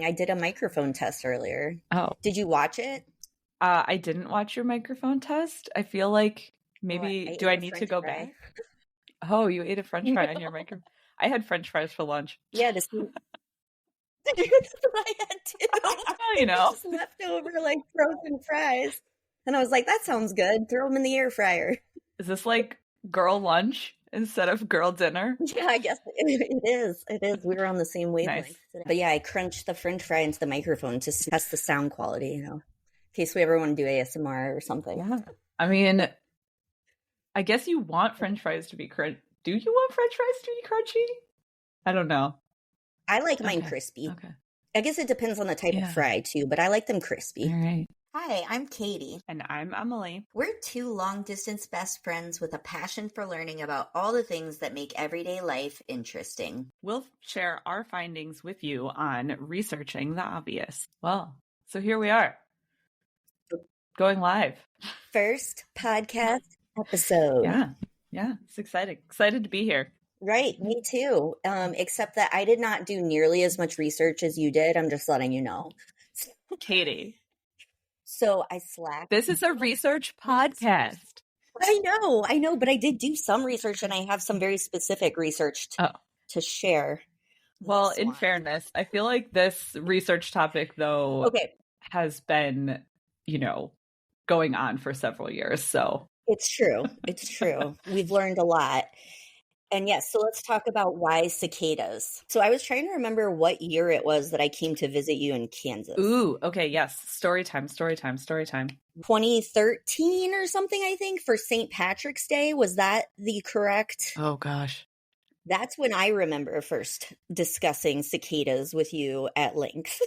I did a microphone test earlier. Oh. Did you watch it? I didn't watch your microphone test. I feel like maybe, do I need to go back? Oh, you ate a French fry on your microphone. I had French fries for lunch. Yeah, that's what I had too. Just leftover like frozen fries. And I was like, that sounds good. Throw them in the air fryer. Is this like girl lunch instead of girl dinner? Yeah, I guess it is. It is. We were on the same wavelength. Nice. But yeah, I crunched the French fry into the microphone to test the sound quality, in case we ever want to do ASMR or something. Yeah. I mean, I guess you want French fries to be crunchy. Do you want French fries to be crunchy? I don't know. I like mine crispy. Okay. I guess it depends on the type of fry too, but I like them crispy. All right. Hi, I'm Katie. And I'm Emily. We're two long-distance best friends with a passion for learning about all the things that make everyday life interesting. We'll share our findings with you on researching the obvious. Well, so here we are. Going live. First podcast episode. Yeah. It's exciting. Excited to be here. Right. Me too. Except that I did not do nearly as much research as you did. I'm just letting you know. Katie. So I slacked. This is a research podcast. I know, but I did do some research and I have some very specific research to share. Well, in fairness, I feel like this research topic, though, has been, going on for several years. So it's true. We've learned a lot. And yes, so let's talk about why cicadas. So I was trying to remember what year it was that I came to visit you in Kansas. Ooh, okay, yes. Story time. 2013 or something, I think, for St. Patrick's Day. Was that the correct? Oh, gosh. That's when I remember first discussing cicadas with you at length.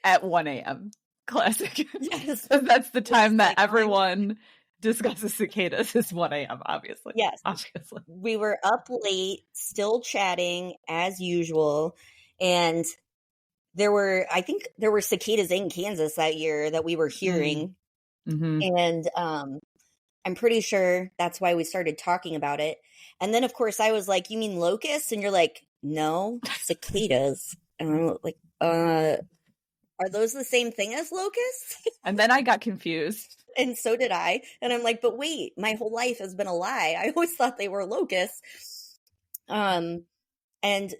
At 1 a.m. Classic. Yes. That's the time that everyone discusses cicadas is 1 a.m. obviously. Yes. Obviously. We were up late, still chatting as usual. And I think there were cicadas in Kansas that year that we were hearing. Mm-hmm. And I'm pretty sure that's why we started talking about it. And then, of course, I was like, you mean locusts? And you're like, no, cicadas. And I'm like, are those the same thing as locusts? And then I got confused. And so did I. And I'm like, but wait, my whole life has been a lie. I always thought they were locusts. And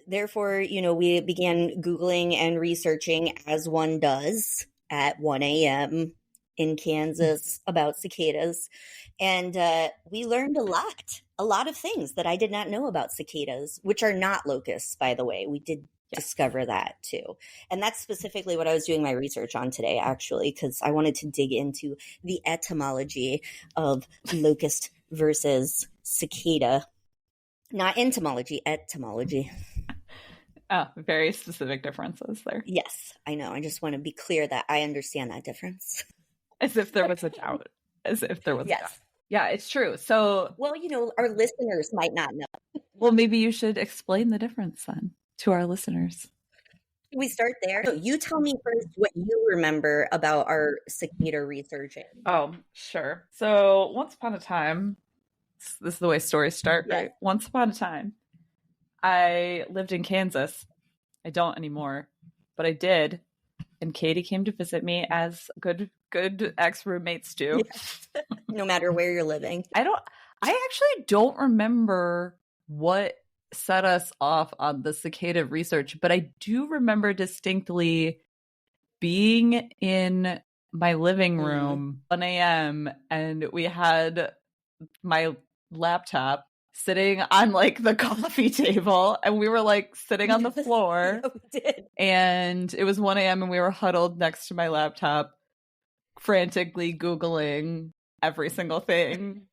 therefore, we began Googling and researching as one does at 1 a.m. in Kansas about cicadas. And we learned a lot of things that I did not know about cicadas, which are not locusts, by the way. We did discover that too. And that's specifically what I was doing my research on today, actually, because I wanted to dig into the etymology of locust versus cicada. Not entomology, etymology. Oh, very specific differences there. Yes, I know. I just want to be clear that I understand that difference. As if there was a doubt. A doubt. Yeah, it's true. So, well, our listeners might not know. Well, maybe you should explain the difference then to our listeners. Can we start there? So you tell me first what you remember about our cicada researching. Oh, sure. So once upon a time, this is the way stories start, right? Once upon a time, I lived in Kansas. I don't anymore, but I did. And Katie came to visit me, as good ex-roommates do. Yes. No matter where you're living. I actually don't remember what set us off on the cicada research, but I do remember distinctly being in my living room 1 a.m. and we had my laptop sitting on like the coffee table and we were like sitting on the floor. Yeah, we did. And it was 1 a.m. and we were huddled next to my laptop, frantically Googling every single thing.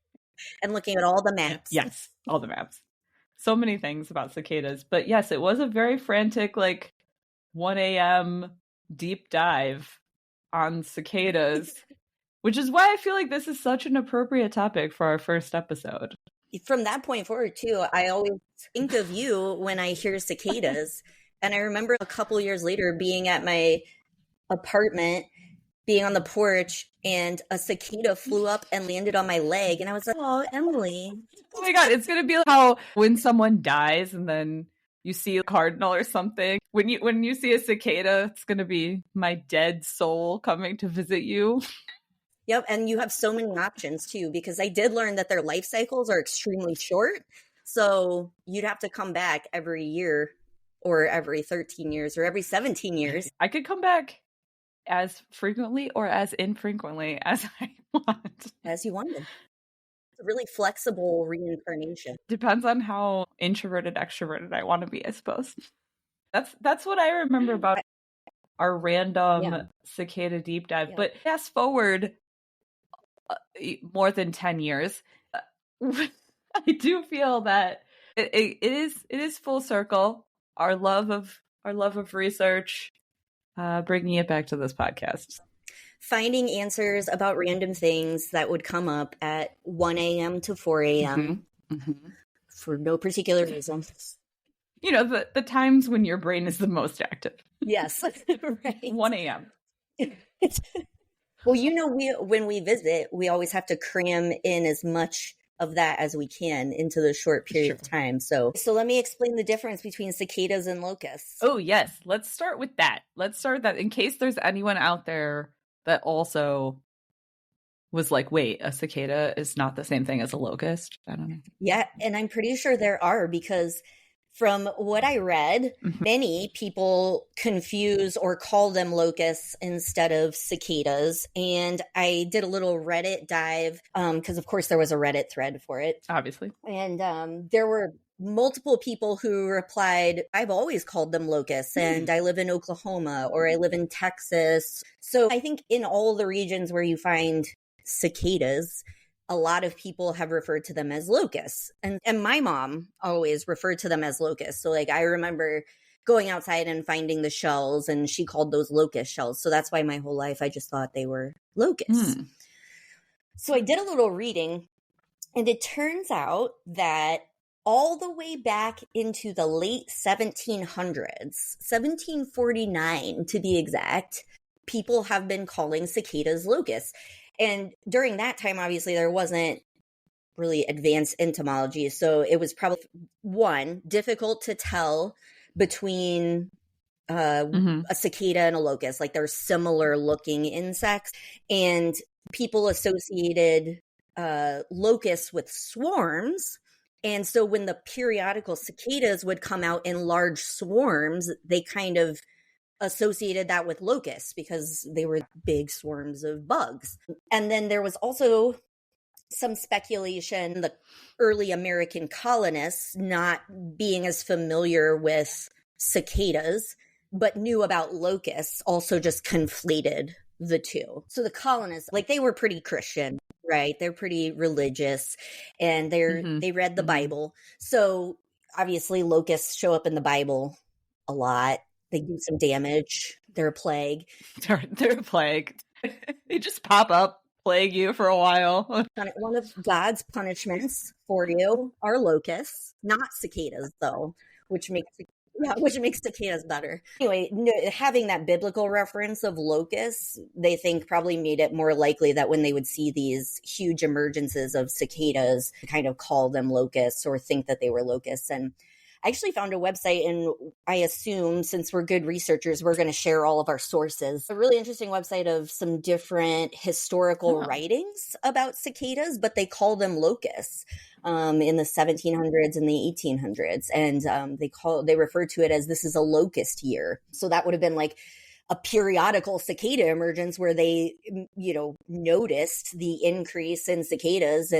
And looking at all the maps. Yes, all the maps. So many things about cicadas. But yes, it was a very frantic, like 1 a.m. deep dive on cicadas, which is why I feel like this is such an appropriate topic for our first episode. From that point forward, too, I always think of you when I hear cicadas. And I remember a couple years later being at my apartment, being on the porch, and a cicada flew up and landed on my leg. And I was like, oh, Emily. Oh my God, it's going to be like how when someone dies and then, you see a cardinal or something. When you see a cicada, it's going to be my dead soul coming to visit you. Yep, and you have so many options too, because I did learn that their life cycles are extremely short. So you'd have to come back every year or every 13 years or every 17 years. I could come back as frequently or as infrequently as I want. As you wanted. It's a really flexible reincarnation. Depends on how introverted, extroverted I want to be, I suppose. That's what I remember about our random cicada deep dive. But fast forward more than 10 years, I do feel that it is full circle. Our love of research, bringing it back to this podcast. Finding answers about random things that would come up at 1 a.m. to 4 a.m. For no particular reason. You know, the times when your brain is the most active. Yes. Right. 1 a.m. Well, you know, when we visit, we always have to cram in as much of that as we can into the short period of time. So let me explain the difference between cicadas and locusts. Oh, yes. Let's start with that. In case there's anyone out there that also was like, wait, a cicada is not the same thing as a locust. I don't know. Yeah, and I'm pretty sure there are, because from what I read, many people confuse or call them locusts instead of cicadas. And I did a little Reddit dive because, of course, there was a Reddit thread for it. Obviously. And there were multiple people who replied, I've always called them locusts, and I live in Oklahoma or I live in Texas. So I think in all the regions where you find cicadas, a lot of people have referred to them as locusts. And my mom always referred to them as locusts. So like I remember going outside and finding the shells, and she called those locust shells. So that's why my whole life I just thought they were locusts. So I did a little reading, and it turns out that all the way back into the late 1700s, 1749 to be exact, people have been calling cicadas locusts. And during that time, obviously, there wasn't really advanced entomology. So it was probably, one, difficult to tell between a cicada and a locust. Like they're similar looking insects. And people associated locusts with swarms. And so when the periodical cicadas would come out in large swarms, they kind of associated that with locusts because they were big swarms of bugs. And then there was also some speculation, the early American colonists not being as familiar with cicadas, but knew about locusts, also just conflated the two. So the colonists, like they were pretty Christian, right? They're pretty religious, and they read the Bible. So obviously locusts show up in the Bible a lot. They do some damage. They're a plague. They're a plague. They just pop up, plague you for a while. One of God's punishments for you are locusts, not cicadas, though, which makes cicadas better. Anyway, having that biblical reference of locusts, they think probably made it more likely that when they would see these huge emergences of cicadas, kind of call them locusts or think that they were locusts. And I actually found a website, and I assume since we're good researchers, we're going to share all of our sources. A really interesting website of some different historical writings about cicadas, but they call them locusts in the 1700s and the 1800s. And they refer to it as this is a locust year. So that would have been like a periodical cicada emergence where they, noticed the increase in cicadas,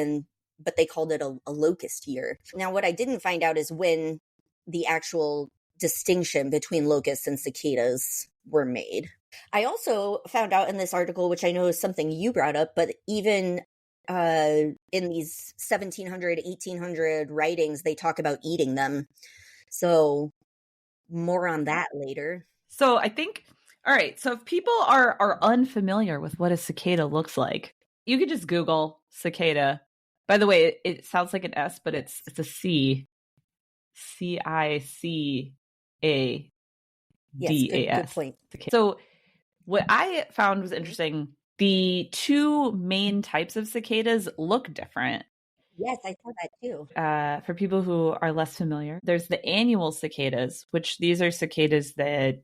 but they called it a locust year. Now, what I didn't find out is when the actual distinction between locusts and cicadas were made. I also found out in this article, which I know is something you brought up, but even in these 1700, 1800 writings, they talk about eating them. So more on that later. So I think, all right, so if people are unfamiliar with what a cicada looks like, you could just Google cicada. By the way, it sounds like an S, but it's a C. CICADAS. Yes, good point. So what I found was interesting, the two main types of cicadas look different. Yes, I saw that too. For people who are less familiar, there's the annual cicadas, which these are cicadas that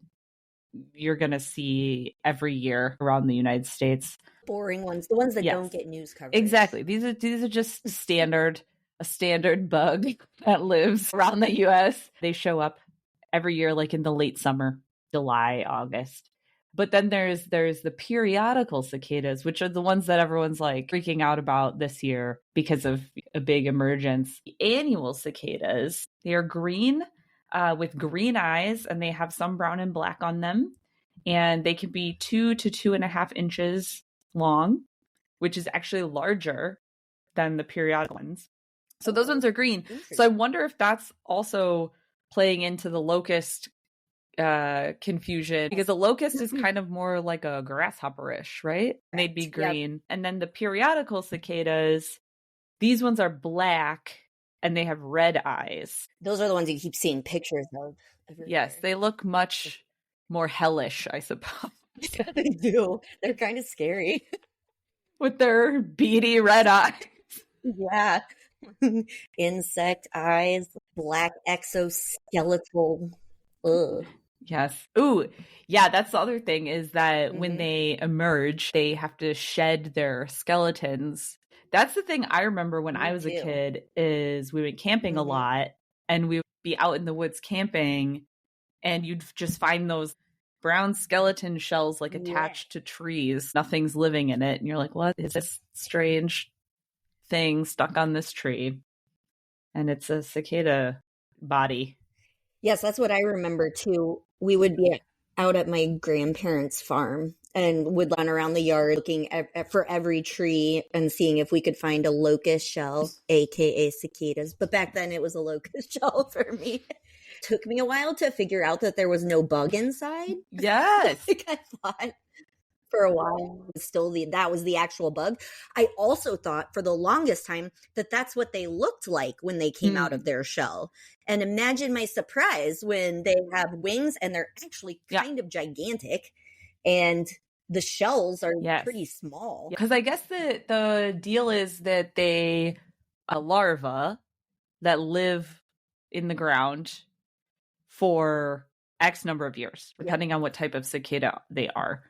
you're going to see every year around the United States. Boring ones, the ones that Yes, don't get news coverage. exactly. These are just a standard bug that lives around the US. They show up every year, like in the late summer, July, August. But then there's the periodical cicadas, which are the ones that everyone's like freaking out about this year because of a big emergence. The annual cicadas, they are green with green eyes, and they have some brown and black on them. And they can be 2 to 2.5 inches long, which is actually larger than the periodic ones. So those ones are green. So I wonder if that's also playing into the locust confusion, because a locust is kind of more like a grasshopper-ish, right? And they'd be green. Yep. And then the periodical cicadas, these ones are black and they have red eyes. Those are the ones you keep seeing pictures of everywhere. Yes, they look much more hellish, I suppose. Yeah, they do. They're kind of scary. With their beady red eyes. Yeah. Insect eyes, black exoskeletal. Ugh. Yes. Ooh, yeah, that's the other thing, is that when they emerge, they have to shed their skeletons. That's the thing I remember when I was a kid, is we went camping a lot, and we would be out in the woods camping, and you'd just find those brown skeleton shells like attached to trees. Nothing's living in it. And you're like, what is this strange thing stuck on this tree? And it's a cicada body. Yes, that's what I remember too. We would be out at my grandparents' farm and would run around the yard looking for every tree and seeing if we could find a locust shell, aka cicadas. But back then it was a locust shell for me. Took me a while to figure out that there was no bug inside. Yes. Like I thought for a while that was the actual bug. I also thought for the longest time that that's what they looked like when they came out of their shell. And imagine my surprise when they have wings and they're actually kind of gigantic, and the shells are pretty small. Because I guess the deal is that they a larva that live in the ground for X number of years, depending on what type of cicada they are.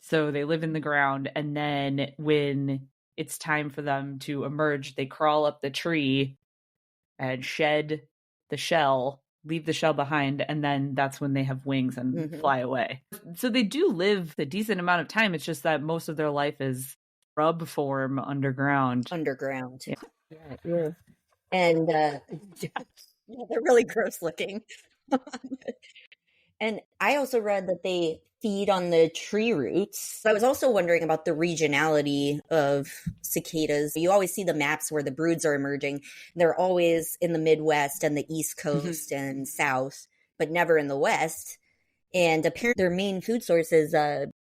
So they live in the ground, and then when it's time for them to emerge, they crawl up the tree and shed the shell, leave the shell behind, and then that's when they have wings and fly away. So they do live a decent amount of time. It's just that most of their life is grub form underground. Yeah. And they're really gross looking. And I also read that they feed on the tree roots. I was also wondering about the regionality of cicadas. You always see the maps where the broods are emerging. They're always in the Midwest and the East Coast and South, but never in the West. And apparently their main food source is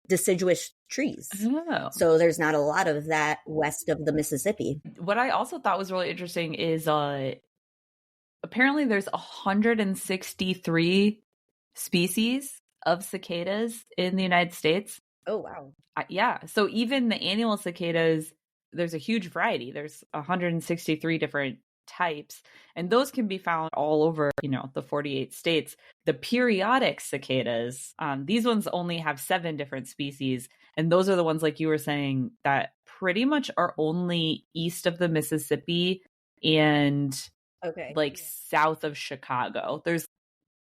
deciduous trees. Oh. So there's not a lot of that west of the Mississippi. What I also thought was really interesting is apparently there's 163 species of cicadas in the United States. Oh, wow. Yeah. So even the annual cicadas, there's a huge variety. There's 163 different types, and those can be found all over, the 48 states. The periodic cicadas, these ones only have 7 different species. And those are the ones, like you were saying, that pretty much are only east of the Mississippi and south of Chicago. There's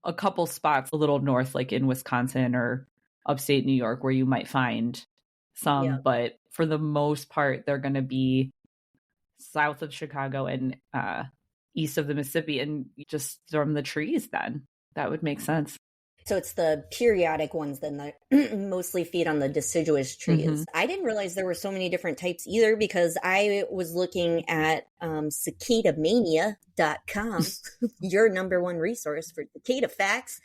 a couple spots a little north, like in Wisconsin or upstate New York, where you might find some, but for the most part, they're going to be south of Chicago and east of the Mississippi, and you just storm the trees then. That would make sense. So it's the periodic ones then that mostly feed on the deciduous trees. I didn't realize there were so many different types either, because I was looking at cicadamania.com, your number one resource for cicada facts.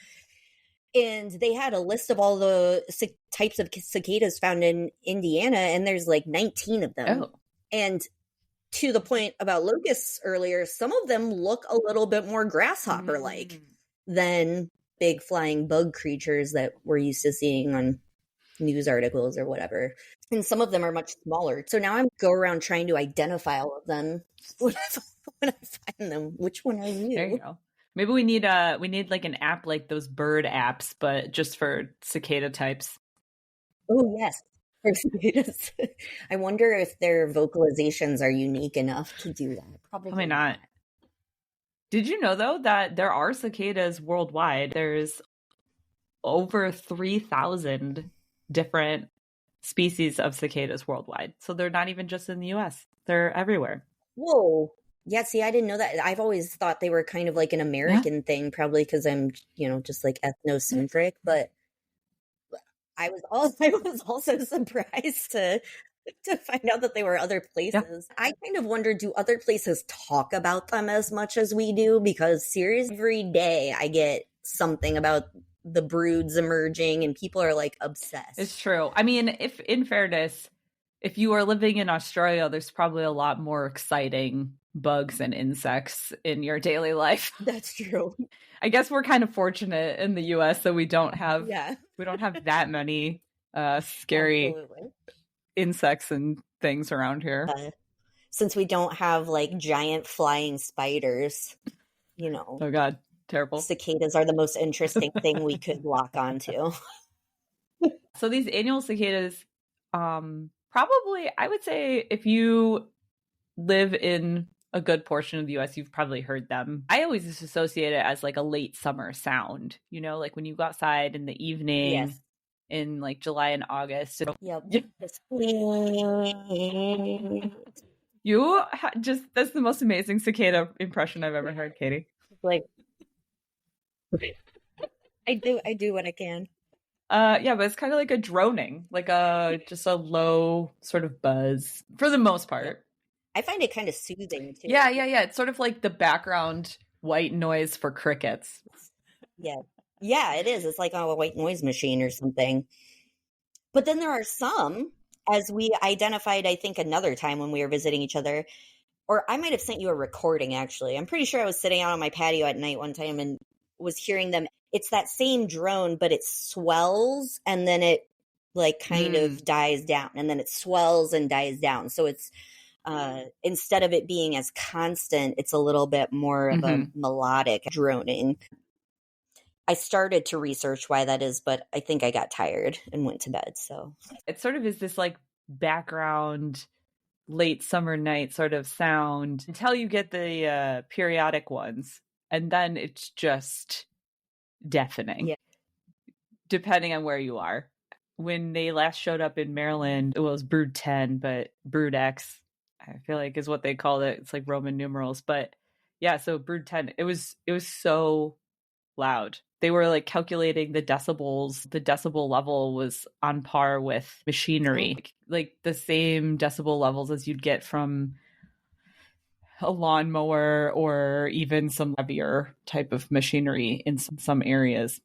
And they had a list of all the types of cicadas found in Indiana, and there's like 19 of them. Oh. And to the point about locusts earlier, some of them look a little bit more grasshopper-like than big flying bug creatures that we're used to seeing on news articles or whatever. And some of them are much smaller. So now I'm go around trying to identify all of them when I find them. Which one are you? There you go. Maybe we need like an app like those bird apps, but just for cicada types. Oh, yes. For cicadas. I wonder if their vocalizations are unique enough to do that. Probably not. Did you know, though, that there are cicadas worldwide? There's over 3,000 different species of cicadas worldwide. So they're not even just in the US. They're everywhere. Whoa. Yeah, see, I didn't know that. I've always thought they were kind of like an American thing, probably because I'm, just like ethnocentric, but I was also surprised to find out that they were other places. Yeah. I kind of wonder, do other places talk about them as much as we do? Because seriously, every day I get something about the broods emerging and people are like obsessed. It's true. I mean, if in fairness, if you are living in Australia, there's probably a lot more exciting bugs and insects in your daily life. That's true. I guess we're kind of fortunate in the US that we don't have that many scary insects and things around here. Since we don't have like giant flying spiders, Oh God, terrible. Cicadas are the most interesting thing we could lock onto. So these annual cicadas, probably, I would say if you live in a good portion of the US, you've probably heard them. I always just associate it as like a late summer sound, like when you go outside in the evening in like July and August. Yep. That's the most amazing cicada impression I've ever heard, Katie. Like, I do what I can. Yeah, but it's kind of like a droning, like just a low sort of buzz for the most part. Yeah. I find it kind of soothing too. Yeah. It's sort of like the background white noise for crickets. Yeah, it is. It's like a white noise machine or something. But then there are some, as we identified, I think another time when we were visiting each other, or I might have sent you a recording actually. I'm pretty sure I was sitting out on my patio at night one time and was hearing them. It's that same drone, but it swells and then it like kind of dies down, and then it swells and dies down. So it's instead of it being as constant, it's a little bit more of a melodic droning. I started to research why that is, but I think I got tired and went to bed. So it sort of is this like background late summer night sort of sound until you get the periodic ones, and then it's just deafening, depending on where you are. When they last showed up in Maryland, it was brood 10, but brood X, I feel like is what they called it. It's like Roman numerals, but yeah, so brood 10, it was so loud. They were like calculating the decibels. The decibel level was on par with machinery, like the same decibel levels as you'd get from a lawnmower or even some heavier type of machinery in some areas,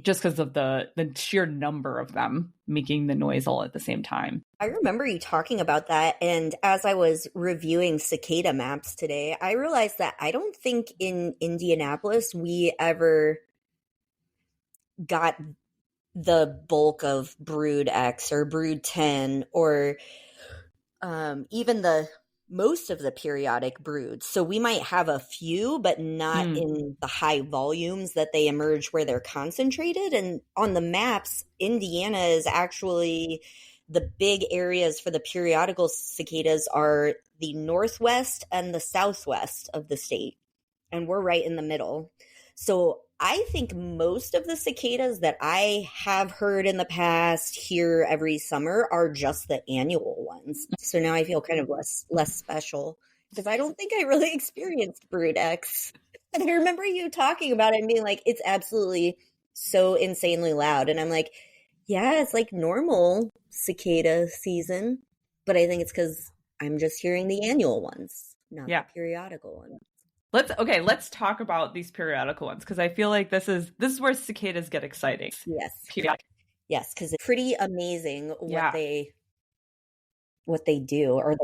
just because of the sheer number of them making the noise all at the same time. I remember you talking about that, and as I was reviewing cicada maps today, I realized that I don't think in Indianapolis we ever got the bulk of brood X or brood 10 or even the most of the periodic broods. So we might have a few, but not in the high volumes that they emerge where they're concentrated. And on the maps, Indiana is actually the big areas for the periodical cicadas are the northwest and the southwest of the state. And we're right in the middle. So I think most of the cicadas that I have heard in the past here every summer are just the annual ones. So now I feel kind of less special because I don't think I really experienced brood X. And I remember you talking about it and being like, it's absolutely so insanely loud. And I'm like, yeah, it's like normal cicada season. But I think it's because I'm just hearing the annual ones, not the periodical ones. Let's talk about these periodical ones, because I feel like this is where cicadas get exciting. Yes. Yes, because it's pretty amazing what they do, or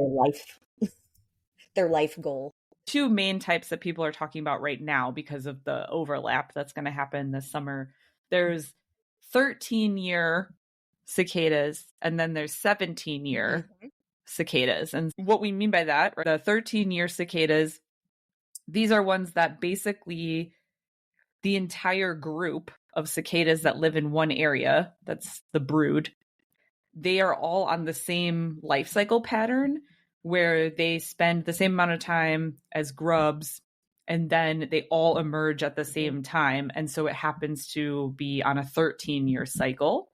their life goal. Two main types that people are talking about right now because of the overlap that's going to happen this summer. There's 13-year cicadas, and then there's 17-year cicadas. And what we mean by that, the 13-year cicadas, these are ones that basically the entire group of cicadas that live in one area, that's the brood, they are all on the same life cycle pattern where they spend the same amount of time as grubs, and then they all emerge at the same time. And so it happens to be on a 13-year cycle.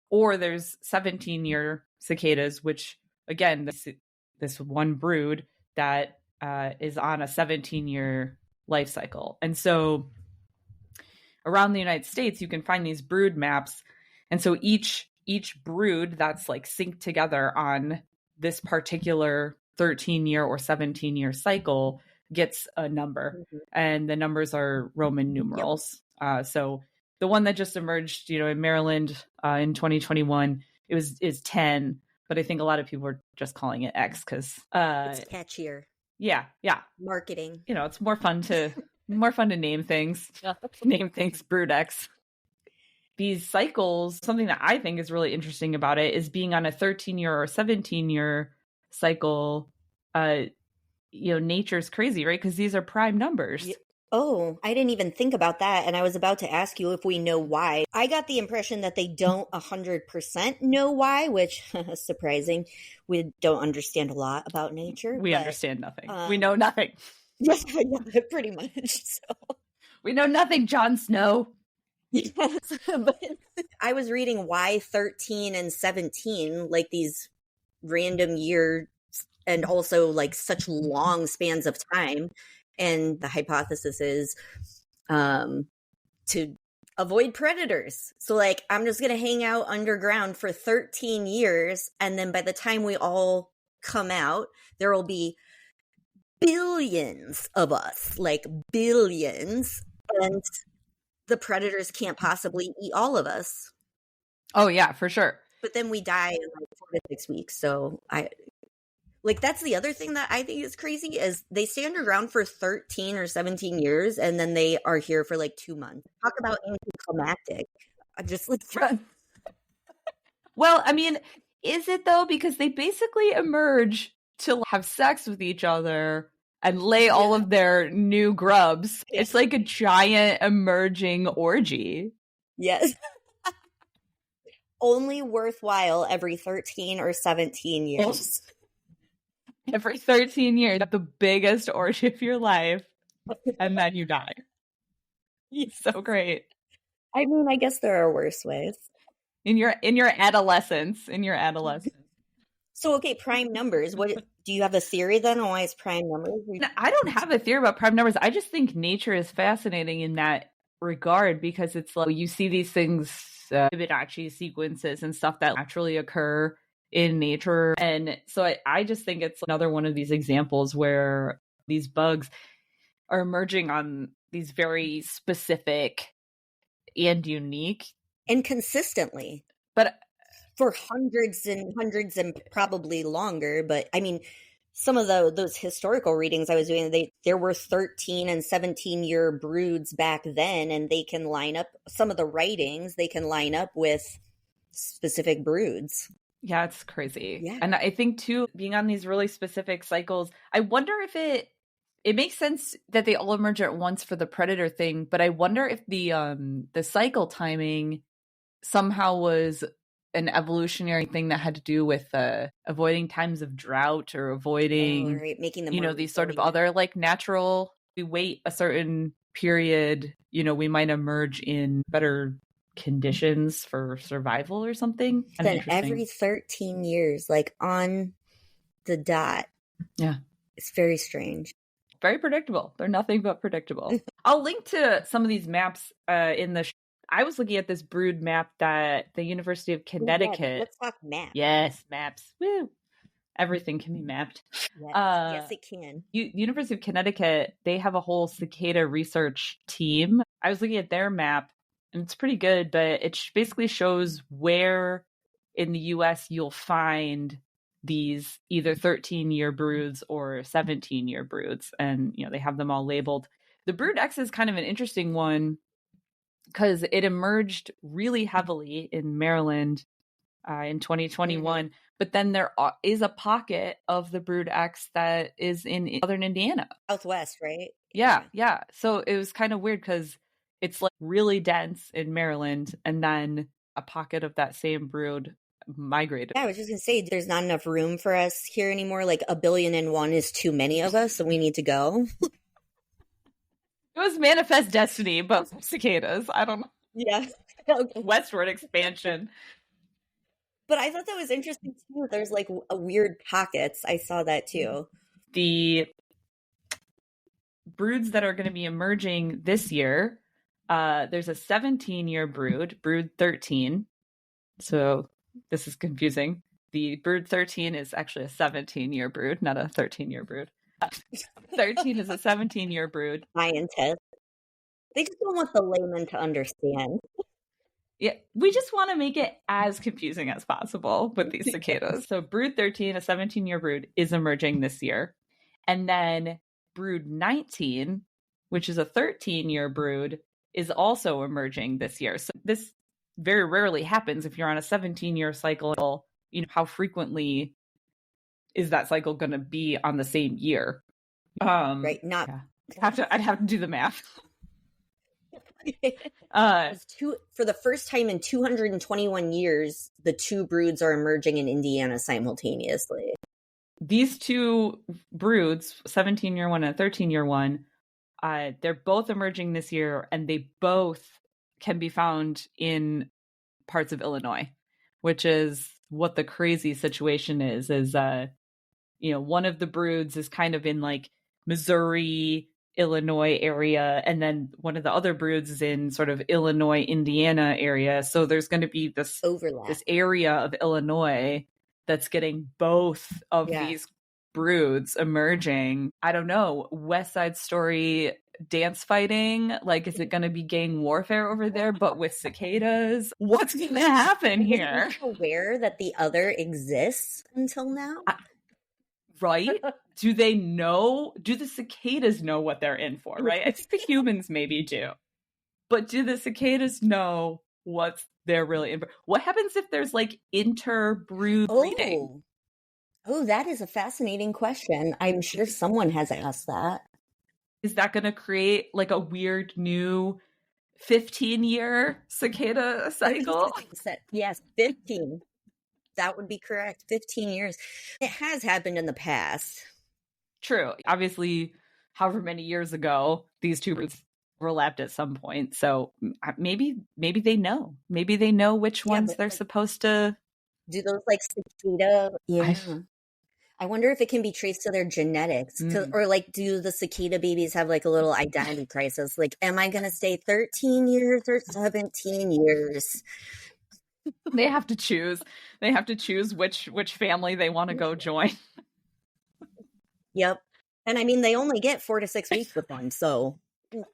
Or there's 17-year cicadas, which, again, this one brood that is on a 17-year life cycle. And so around the United States, you can find these brood maps. And so each brood that's like synced together on this particular 13-year or 17-year cycle gets a number. And the numbers are Roman numerals. So the one that just emerged, in Maryland in 2021, is 10. But I think a lot of people are just calling it X because it's catchier. Yeah. Marketing. It's more fun to name things. Name things brood X. These cycles, something that I think is really interesting about it is being on a 13-year or 17-year cycle. Nature's crazy, right? Because these are prime numbers. Oh, I didn't even think about that. And I was about to ask you if we know why. I got the impression that they don't 100% know why, which is surprising. We don't understand a lot about nature. We understand nothing. We know nothing. Yeah, pretty much. So. We know nothing, Jon Snow. Yes, but I was reading why 13 and 17, like these random years and also like such long spans of time. And the hypothesis is to avoid predators. So like, I'm just going to hang out underground for 13 years. And then by the time we all come out, there will be billions of us, like billions. And the predators can't possibly eat all of us. Oh, yeah, for sure. But then we die in like 4 to 6 weeks. So that's the other thing that I think is crazy is they stay underground for 13 or 17 years and then they are here for like 2 months. Talk about anticlimactic. I'm just like, well, I mean, is it though? Because they basically emerge to have sex with each other and lay all of their new grubs. Yeah. It's like a giant emerging orgy. Yes. Only worthwhile every 13 or 17 years. Every 13 years, the biggest orgy of your life, and then you die. So great. I mean, I guess there are worse ways. In your adolescence. So, okay, prime numbers. What do you have a theory then on why it's prime numbers? No, I don't have a theory about prime numbers. I just think nature is fascinating in that regard because it's like you see these things, Fibonacci sequences and stuff that naturally occur in nature. And so I just think it's another one of these examples where these bugs are emerging on these very specific and unique and consistently. But for hundreds and probably longer. But I mean, some of those historical readings I was doing, there were 13 and 17-year broods back then, and they can line up some of the writings. They can line up with specific broods. Yeah, it's crazy. Yeah. And I think too, being on these really specific cycles, I wonder if it makes sense that they all emerge at once for the predator thing, but I wonder if the cycle timing somehow was an evolutionary thing that had to do with avoiding times of drought or avoiding making them these sort of other like natural, we wait a certain period, we might emerge in better conditions for survival or something. Then every 13 years, like on the dot. Yeah. It's very strange. Very predictable. They're nothing but predictable. I'll link to some of these maps in the I was looking at this brood map that the University of Connecticut. Yeah, let's talk maps. Yes, maps. Woo. Everything can be mapped. Yes, it can. University of Connecticut, they have a whole cicada research team. I was looking at their map, and it's pretty good, but it basically shows where in the U.S. you'll find these either 13-year broods or 17-year broods, and they have them all labeled. The brood X is kind of an interesting one because it emerged really heavily in Maryland in 2021. But then there is a pocket of the brood X that is in southern Indiana. Southwest, right? Yeah. So it was kind of weird because it's like really dense in Maryland, and then a pocket of that same brood migrated. Yeah, I was just gonna say there's not enough room for us here anymore. Like 1,000,000,001 is too many of us, so we need to go. It was manifest destiny, but cicadas. I don't know. Yeah. Westward expansion. But I thought that was interesting too. There's like a weird pockets. I saw that too. The broods that are going to be emerging this year, there's a 17-year brood 13. So this is confusing. The brood 13 is actually a 17-year brood, not a 13-year brood. 13 is a 17-year brood. Scientists. They just don't want the layman to understand. Yeah, we just want to make it as confusing as possible with these cicadas. So brood 13, a 17-year brood, is emerging this year. And then brood 19, which is a 13-year brood, is also emerging this year. So this very rarely happens if you're on a 17-year cycle. You know, how frequently is that cycle going to be on the same year? Right, not. Yeah. I'd have to do the math. For the first time in 221 years, the two broods are emerging in Indiana simultaneously. These two broods, 17-year one and a 13-year one, they're both emerging this year, and they both can be found in parts of Illinois, which is what the crazy situation is, one of the broods is kind of in like Missouri, Illinois area, and then one of the other broods is in sort of Illinois, Indiana area. So there's going to be this overlap, this area of Illinois that's getting both of these broods emerging. I don't know, West Side Story dance fighting, like, is it going to be gang warfare over there but with cicadas? What's going to happen here? Aware that the other exists until now? Right? Do they know? Do the cicadas know what they're in for, right? I think the humans maybe do. But do the cicadas know what they're really in for? What happens if there's like interbrood breeding? Oh, that is a fascinating question. I'm sure someone has asked that. Is that going to create like a weird new 15-year cicada cycle? Yes, 15. That would be correct. 15 years. It has happened in the past. True. Obviously, however many years ago, these two broods overlapped at some point. So maybe they know. Maybe they know which ones they're supposed to. Do those like cicada? Yeah. I wonder if it can be traced to their genetics. Or like, do the cicada babies have like a little identity crisis? Like, am I going to stay 13 years or 17 years? They have to choose. They have to choose which family they want to go join. Yep. And I mean, they only get 4 to 6 weeks with one, so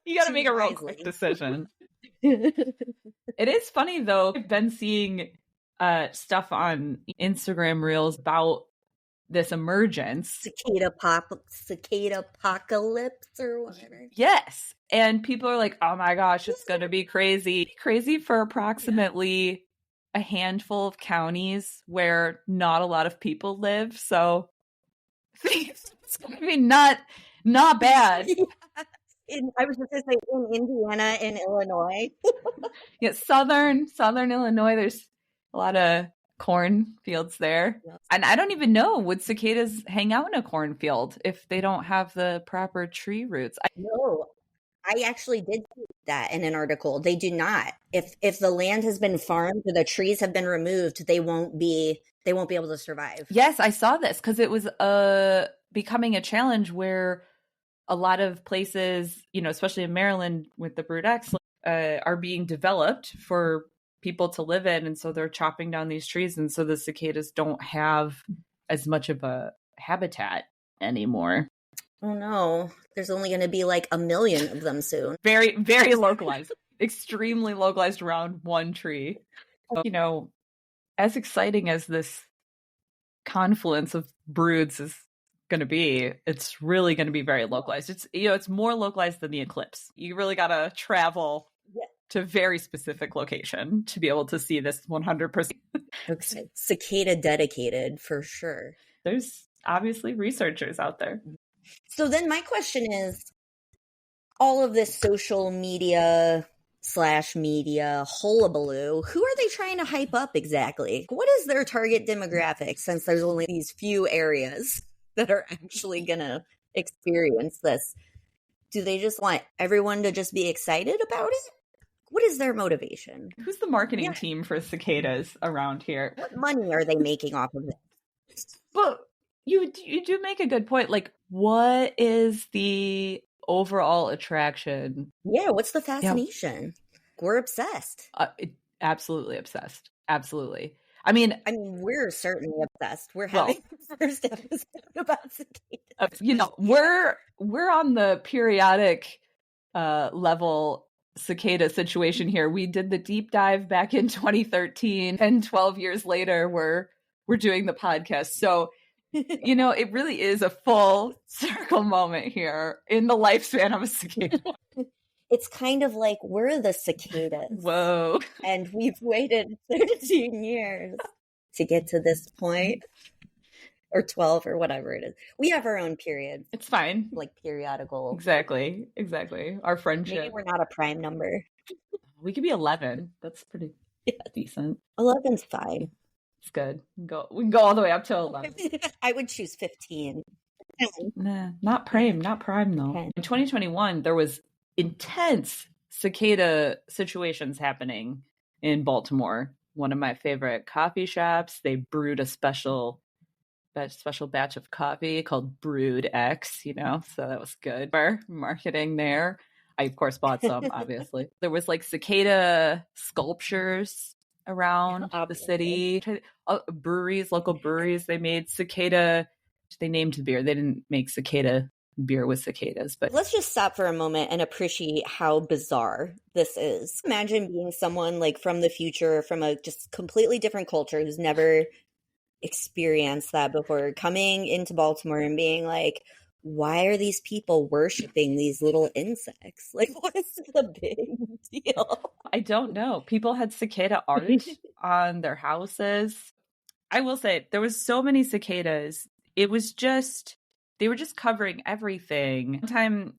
you got to make a real quick decision. It is funny though. I've been seeing stuff on Instagram Reels about this emergence, cicada apocalypse or whatever. Yes, and people are like, "Oh my gosh, it's going to be crazy for approximately a handful of counties where not a lot of people live." So it's going to be not bad. I was just going to say in Indiana and Illinois. Yeah, southern Illinois. There's a lot of cornfields there. Yes. And I don't even know, would cicadas hang out in a cornfield if they don't have the proper tree roots? No, I actually did see that in an article. They do not. If the land has been farmed or the trees have been removed, they won't be able to survive. Yes, I saw this because it was becoming a challenge where a lot of places, especially in Maryland with the brood X, are being developed for people to live in, and so they're chopping down these trees, and so the cicadas don't have as much of a habitat anymore. Oh no, there's only going to be like 1 million of them soon. Very, very localized, extremely localized around one tree. As exciting as this confluence of broods is going to be, it's really going to be very localized. It's more localized than the eclipse. You really got to travel to a very specific location to be able to see this 100%. Okay. Cicada dedicated for sure. There's obviously researchers out there. So then my question is, all of this social media / media hullabaloo, who are they trying to hype up exactly? What is their target demographic, since there's only these few areas that are actually going to experience this? Do they just want everyone to just be excited about it? What is their motivation? Who's the marketing team for cicadas around here? What money are they making off of it? Well, you do make a good point. Like, what is the overall attraction? Yeah, what's the fascination? Yeah. We're obsessed. Absolutely obsessed. Absolutely. I mean, we're certainly obsessed. We're having the first episode about cicadas. You know, we're on the periodic level cicada situation here. We did the deep dive back in 2013, and 12 years later, we're doing the podcast. So, you know, it really is a full circle moment here in the lifespan of a cicada. It's kind of like we're the cicadas. Whoa. And we've waited 13 years to get to this point. Or 12 or whatever it is. We have our own period. It's fine. Like periodical. Exactly. Our friendship. Maybe we're not a prime number. We could be 11. That's pretty decent. 11's fine. It's good. We can go all the way up to 11. I would choose 15. Nah, not prime though. 10. In 2021, there was intense cicada situations happening in Baltimore. One of my favorite coffee shops, they brewed a special batch of coffee called Brood X, you know, so that was good for marketing there. I, of course, bought some, obviously. There was like cicada sculptures around the city. Local breweries, they made cicada, they named the beer. They didn't make cicada beer with cicadas. But let's just stop for a moment and appreciate how bizarre this is. Imagine being someone like from the future, from a just completely different culture who's never experienced that before, coming into Baltimore and being like, why are these people worshiping these little insects? Like, what is the big deal? I don't know. People had cicada art on their houses. I will say there was so many cicadas. It was just, they were just covering everything. One time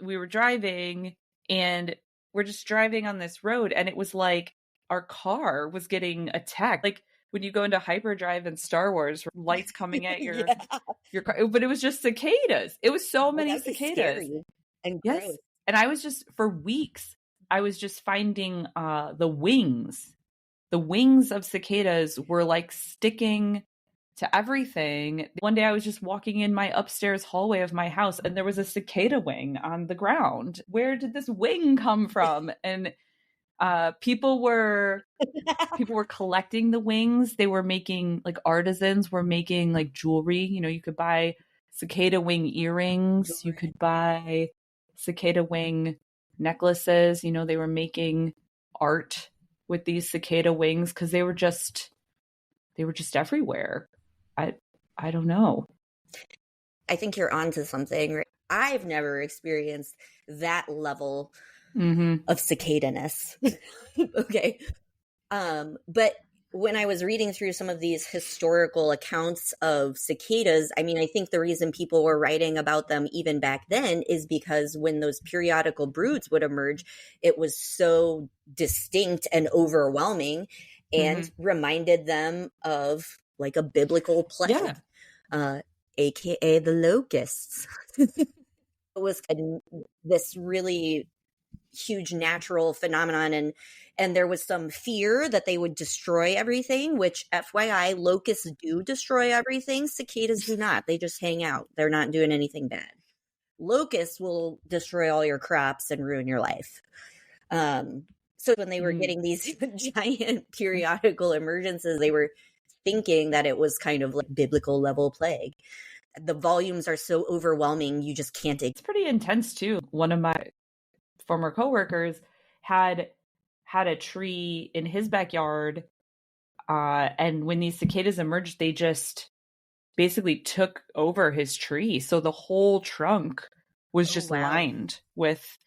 we were driving and we're just driving on this road and it was like our car was getting attacked. Like, when you go into hyperdrive in Star Wars, lights coming at your car, but it was just cicadas. It was so many cicadas. And yes, gross. And I was just, for weeks, I was just finding the wings of cicadas were like sticking to everything. One day I was just walking in my upstairs hallway of my house and there was a cicada wing on the ground. Where did this wing come from? And people were collecting the wings. They were making, like, artisans were making like jewelry. You know, you could buy cicada wing earrings. You could buy cicada wing necklaces. You know, they were making art with these cicada wings because they were just everywhere. I don't know. I think you're onto something. I've never experienced that level of cicada-ness. Okay. But when I was reading through some of these historical accounts of cicadas, I mean, I think the reason people were writing about them even back then is because when those periodical broods would emerge, it was so distinct and overwhelming and reminded them of like a biblical plague, aka the locusts. It was this really huge natural phenomenon, and there was some fear that they would destroy everything, which, FYI, locusts do destroy everything. Cicadas do not. They just hang out. They're not doing anything bad. Locusts will destroy all your crops and ruin your life. So when they were getting these giant periodical emergences, they were thinking that it was kind of like biblical level plague. The volumes are so overwhelming, you just can't. It's pretty intense too. One of my former coworkers had a tree in his backyard, and when these cicadas emerged, they just basically took over his tree. So the whole trunk was lined with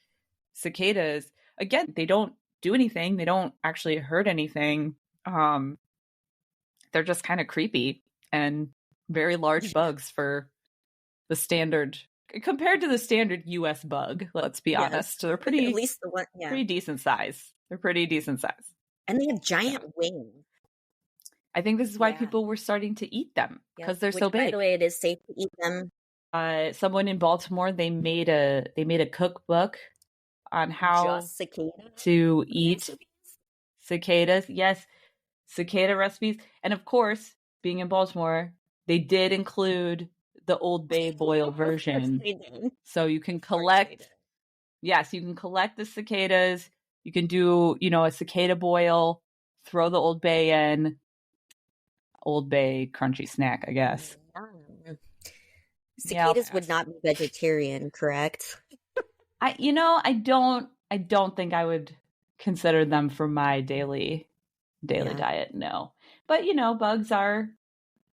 cicadas. again, they don't do anything. They don't actually hurt anything. They're just kind of creepy and very large bugs for the standard, compared to the standard US bug. Let's be honest. They're at least the one, pretty decent size. They're pretty decent size. And they have giant wings. I think this is why people were starting to eat them, because they're so big. By the way, it is safe to eat them. Someone in Baltimore, they made a cookbook on how to eat cicadas. Yes, cicada recipes. And of course, being in Baltimore, they did include the Old Bay boil version. So you can collect, yes, you can collect the cicadas. You can do, a cicada boil, throw the Old Bay in. Old Bay crunchy snack, I guess. Cicadas would not be vegetarian, correct? I don't think I would consider them for my daily diet. No, but bugs are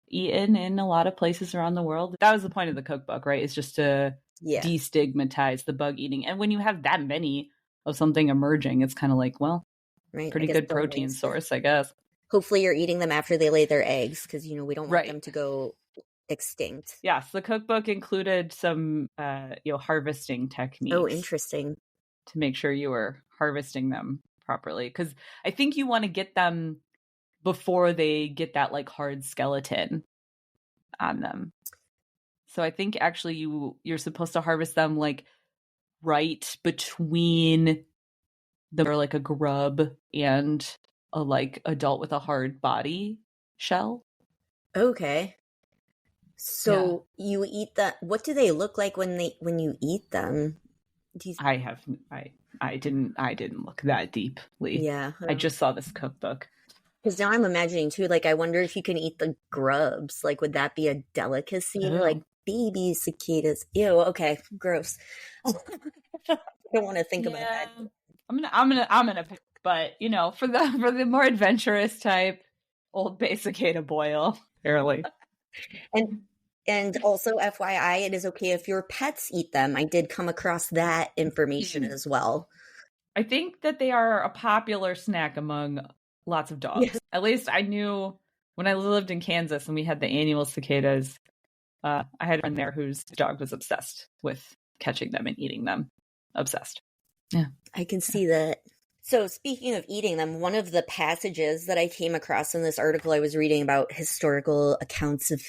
eaten in a lot of places around the world. That was the point of the cookbook, right? It's just to destigmatize the bug eating. And when you have that many of something emerging, it's kind of like, well, pretty good protein source, I guess. Hopefully you're eating them after they lay their eggs, because we don't want them to go extinct. Yes, the cookbook included some harvesting techniques. Oh, interesting. To make sure you were harvesting them properly, because I think you want to get them before they get that like hard skeleton on them. So I think actually you're supposed to harvest them like right between like a grub and a like adult with a hard body shell. Okay. So you eat that. What do they look like when you eat them? I didn't look that deeply. Yeah. I just saw this cookbook. Because now I'm imagining too, like I wonder if you can eat the grubs. Like, would that be a delicacy? Like baby cicadas. Ew. Okay. Gross. I don't want to think about that. I'm gonna pick, but for the more adventurous type, Old Bay cicada boil, barely. And also, FYI, it is okay if your pets eat them. I did come across that information as well. I think that they are a popular snack among lots of dogs. Yes. At least I knew when I lived in Kansas and we had the annual cicadas. I had a friend there whose dog was obsessed with catching them and eating them. Obsessed. Yeah. I can see that. So speaking of eating them, one of the passages that I came across in this article I was reading about historical accounts of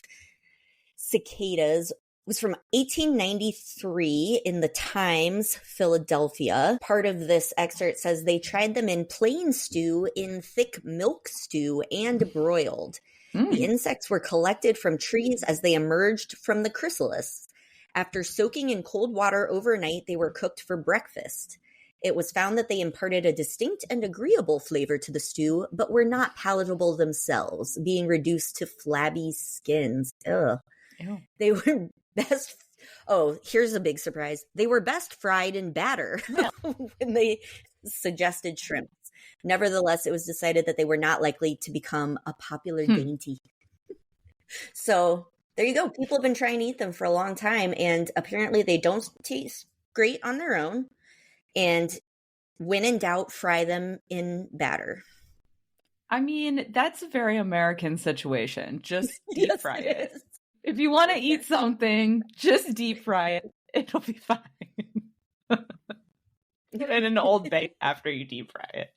cicadas was from 1893 in the Times, Philadelphia. Part of this excerpt says they tried them in plain stew, in thick milk stew, and broiled. The insects were collected from trees as they emerged from the chrysalis. After soaking in cold water overnight, they were cooked for breakfast. It was found that they imparted a distinct and agreeable flavor to the stew, but were not palatable themselves, being reduced to flabby skins. Ugh. Ew. They were best. Oh, here's a big surprise. They were best fried in batter when they suggested shrimps. Nevertheless, it was decided that they were not likely to become a popular dainty. So there you go. People have been trying to eat them for a long time, and apparently they don't taste great on their own. And when in doubt, fry them in batter. I mean, that's a very American situation. Just deep fry it. If you want to eat something, just deep fry it. It'll be fine. And an Old Bay after you deep fry it.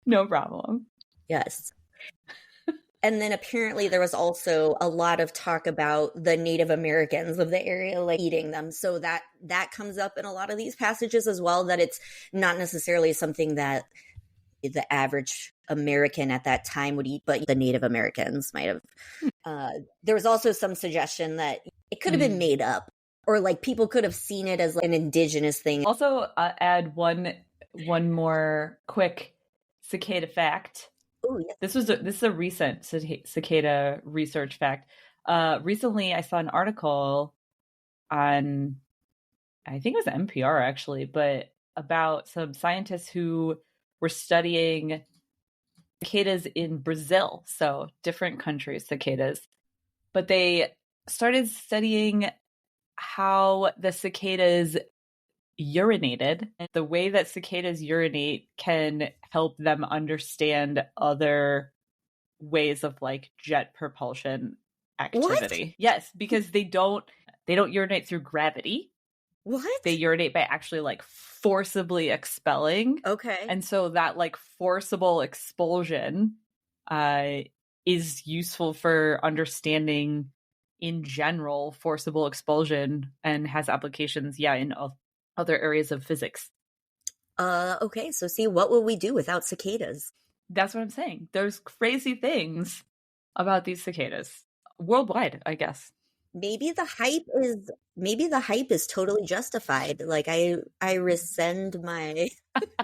No problem. Yes. And then apparently there was also a lot of talk about the Native Americans of the area like eating them. So that comes up in a lot of these passages as well, that it's not necessarily something that the average American at that time would eat, but the Native Americans might have. There was also some suggestion that it could have been made up, or like people could have seen it as like an indigenous thing. Also, add one more quick cicada fact. Ooh, yes. This is a recent cicada research fact. Recently, I saw an article on, I think it was NPR actually, but about some scientists who were studying cicadas in Brazil, so different countries' cicadas. But they started studying how the cicadas urinated. And the way that cicadas urinate can help them understand other ways of like jet propulsion activity. What? Yes, because they don't urinate through gravity. What? They urinate by actually like forcibly expelling. Okay. And so that like forcible expulsion is useful for understanding in general forcible expulsion and has applications, in other areas of physics. Okay, so see, what would we do without cicadas? That's what I'm saying. There's crazy things about these cicadas worldwide, I guess. Maybe the hype is totally justified. Like I rescind my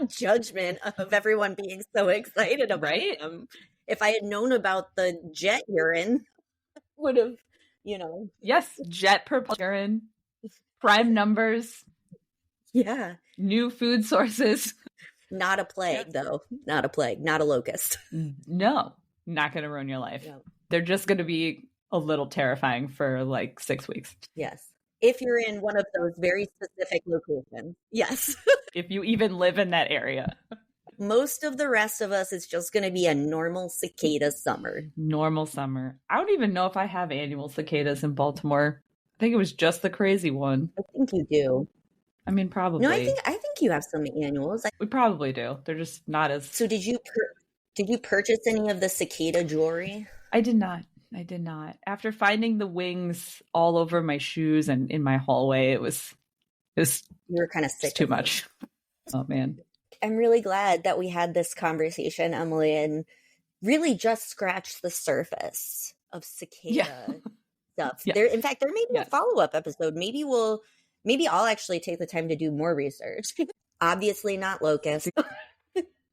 judgment of everyone being so excited about Right? them. If I had known about the jet urine, would have, Yes, jet propulsion, prime numbers, new food sources. Not a plague, though. Not a plague. Not a locust. No, not going to ruin your life. No. They're just going to be a little terrifying for like 6 weeks. Yes. If you're in one of those very specific locations. Yes. If you even live in that area. Most of the rest of us, it's just going to be a normal cicada summer. Normal summer. I don't even know if I have annual cicadas in Baltimore. I think it was just the crazy one. I think you do. I mean, probably. No, I think you have some annuals. We probably do. They're just not as. So did you purchase any of the cicada jewelry? I did not. After finding the wings all over my shoes and in my hallway, it was you were kind of sick. Too much. Oh man. I'm really glad that we had this conversation, Emily, and really just scratched the surface of cicada stuff. Yeah. In fact, there may be a follow-up episode. Maybe I'll actually take the time to do more research. Obviously not locust.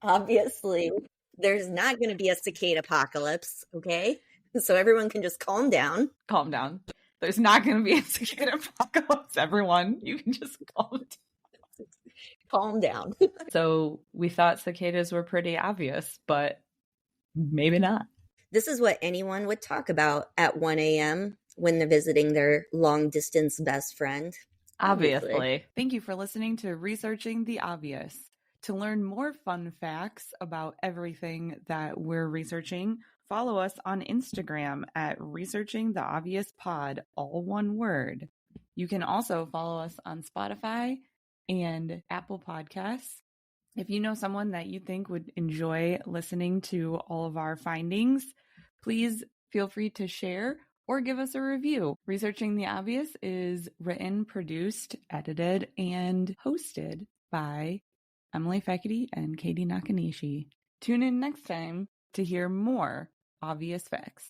Obviously, there's not going to be a cicada apocalypse, okay? So everyone can just calm down. Calm down. There's not going to be a cicada apocalypse, everyone. You can just calm down. Calm down. So we thought cicadas were pretty obvious, but maybe not. This is what anyone would talk about at 1 a.m. when they're visiting their long-distance best friend. Obviously. Thank you for listening to Researching the Obvious. To learn more fun facts about everything that we're researching, follow us on Instagram at Researching the Obvious Pod, all one word. You can also follow us on Spotify and Apple Podcasts. If you know someone that you think would enjoy listening to all of our findings, please feel free to share or give us a review. Researching the Obvious is written, produced, edited, and hosted by Emily Fekete and Katie Nakanishi. Tune in next time to hear more obvious facts.